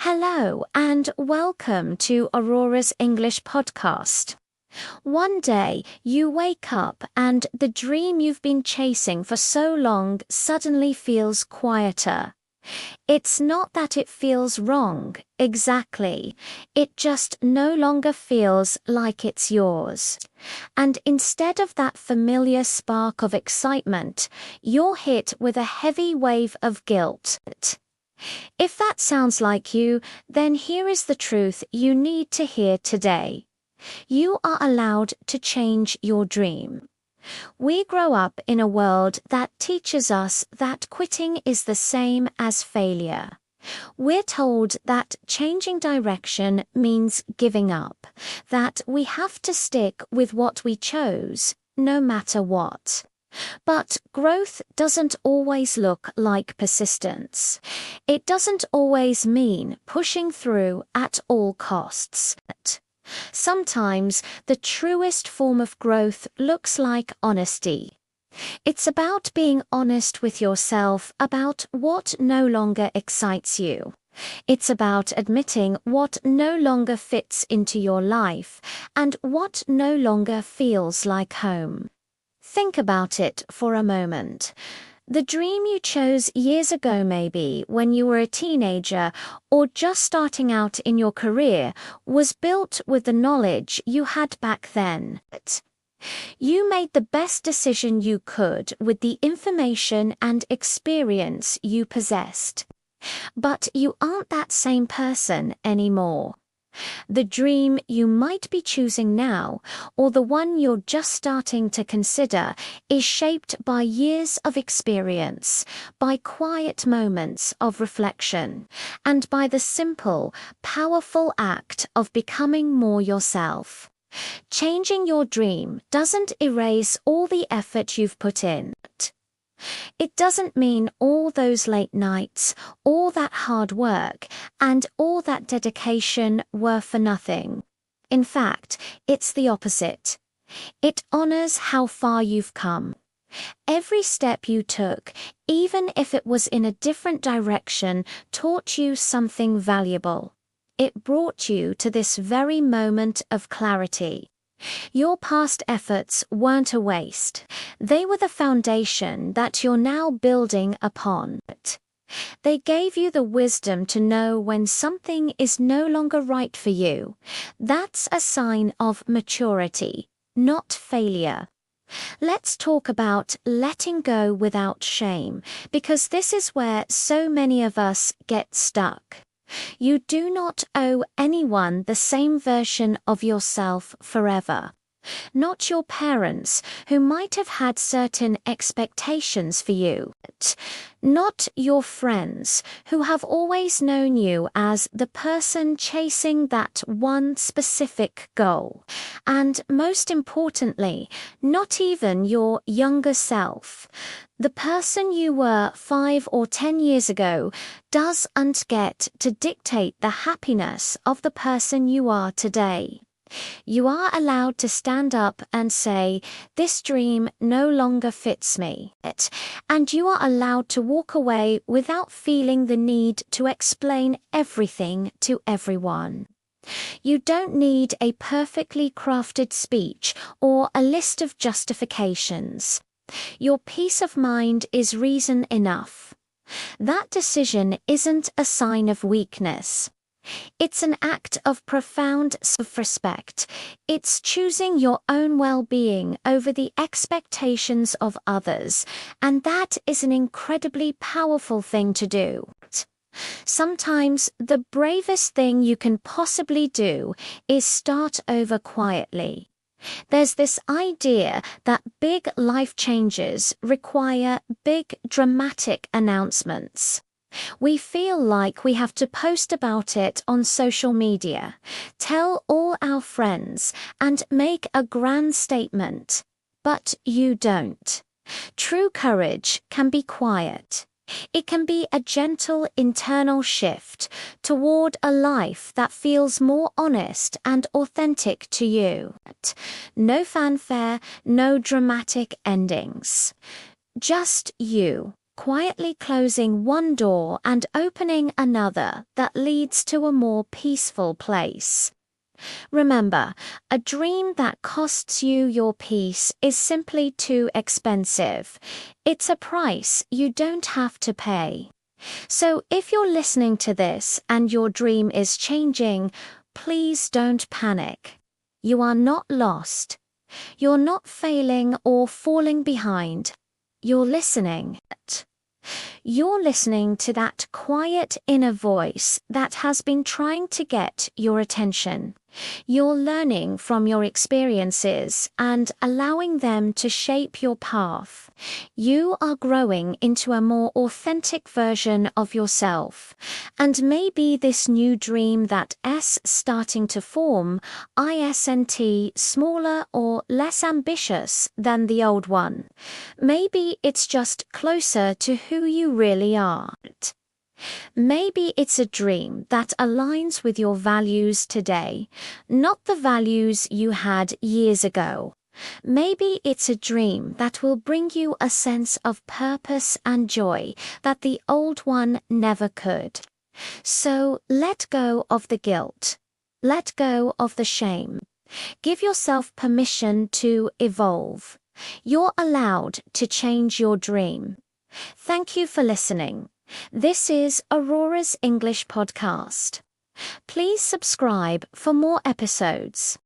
Hello and welcome to Aurora's English podcast. One day you wake up and the dream you've been chasing for so long suddenly feels quieter. It's not that it feels wrong, exactly. It just no longer feels like it's yours. And instead of that familiar spark of excitement, you're hit with a heavy wave of guilt. If that sounds like you, then here is the truth you need to hear today. You are allowed to change your dream. We grow up in a world that teaches us that quitting is the same as failure. We're told that changing direction means giving up, that we have to stick with what we chose, no matter what. But growth doesn't always look like persistence. It doesn't always mean pushing through at all costs. Sometimes the truest form of growth looks like honesty. It's about being honest with yourself about what no longer excites you. It's about admitting what no longer fits into your life and what no longer feels like home. Think about it for a moment. The dream you chose years ago, maybe when you were a teenager or just starting out in your career, was built with the knowledge you had back then. You made the best decision you could with the information and experience you possessed. But you aren't that same person anymore. The dream you might be choosing now, or the one you're just starting to consider, is shaped by years of experience, by quiet moments of reflection, and by the simple, powerful act of becoming more yourself. Changing your dream doesn't erase all the effort you've put in. It doesn't mean all those late nights, all that hard work, and all that dedication were for nothing. In fact, it's the opposite. It honors how far you've come. Every step you took, even if it was in a different direction, taught you something valuable. It brought you to this very moment of clarity. Your past efforts weren't a waste. They were the foundation that you're now building upon. They gave you the wisdom to know when something is no longer right for you. That's a sign of maturity, not failure. Let's talk about letting go without shame, because this is where so many of us get stuck. You do not owe anyone the same version of yourself forever. Not your parents, who might have had certain expectations for you. Not your friends, who have always known you as the person chasing that one specific goal. And most importantly, not even your younger self. The person you were 5 or 10 years ago doesn't get to dictate the happiness of the person you are today. You are allowed to stand up and say, "This dream no longer fits me." And you are allowed to walk away without feeling the need to explain everything to everyone. You don't need a perfectly crafted speech or a list of justifications. Your peace of mind is reason enough. That decision isn't a sign of weakness. It's an act of profound self-respect. It's choosing your own well-being over the expectations of others, and that is an incredibly powerful thing to do. Sometimes the bravest thing you can possibly do is start over quietly. There's this idea that big life changes require big dramatic announcements. We feel like we have to post about it on social media, tell all our friends, and make a grand statement. But you don't. True courage can be quiet. It can be a gentle internal shift toward a life that feels more honest and authentic to you. No fanfare, no dramatic endings. Just you. quietly closing one door and opening another that leads to a more peaceful place. Remember, a dream that costs you your peace is simply too expensive. It's a price you don't have to pay. So if you're listening to this and your dream is changing, please don't panic. You are not lost. You're not failing or falling behind. You're listening. You're listening to that quiet inner voice that has been trying to get your attention. You're learning from your experiences and allowing them to shape your path. You are growing into a more authentic version of yourself. And maybe this new dream that is starting to form, isn't smaller or less ambitious than the old one. Maybe it's just closer to who you really are. Maybe it's a dream that aligns with your values today, not the values you had years ago. Maybe it's a dream that will bring you a sense of purpose and joy that the old one never could. So let go of the guilt. Let go of the shame. Give yourself permission to evolve. You're allowed to change your dream. Thank you for listening. This is Aurora's English Podcast. Please subscribe for more episodes.